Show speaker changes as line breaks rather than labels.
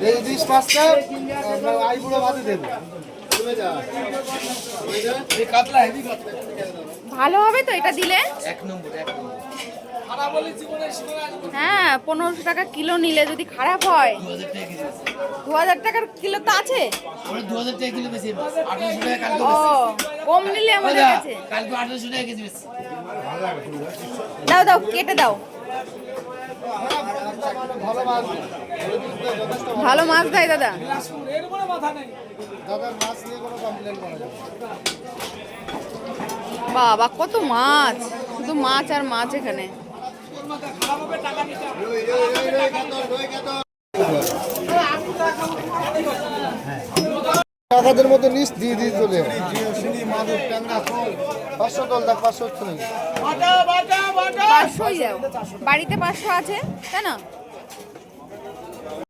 এই ইলিশ মাছটা আইবুড়ো ভাতে দেবো।
ভালো হবে তো এটা দিলে?
এক নম্বর।
হ্যাঁ, 1500 টাকা কিলো নিলে যদি খারাপ হয় 2000 টাকার কিলো তো আছে।
2000 টাকা কিলো বেশি, 1800 টাকা কালকে
ও কম নিলে আমাদের কাছে।
কালকে 1800 টাকা কেজি বেশি।
দাও দাও, কেটে দাও। ভালো মাছ দেয় দাদা।
দাদার মাছ নিয়ে কোনো কমপ্লেন করা যাবে।
বাবা কত মাছ, শুধু মাছ আর মাছ এখানে।
টাকাদের মতো নিস দিয়ে দিয়ে চলে 500 দল দেখ 500 হচ্ছে নাকি
500ই দাও, বাড়িতে 500 আছে তাই না?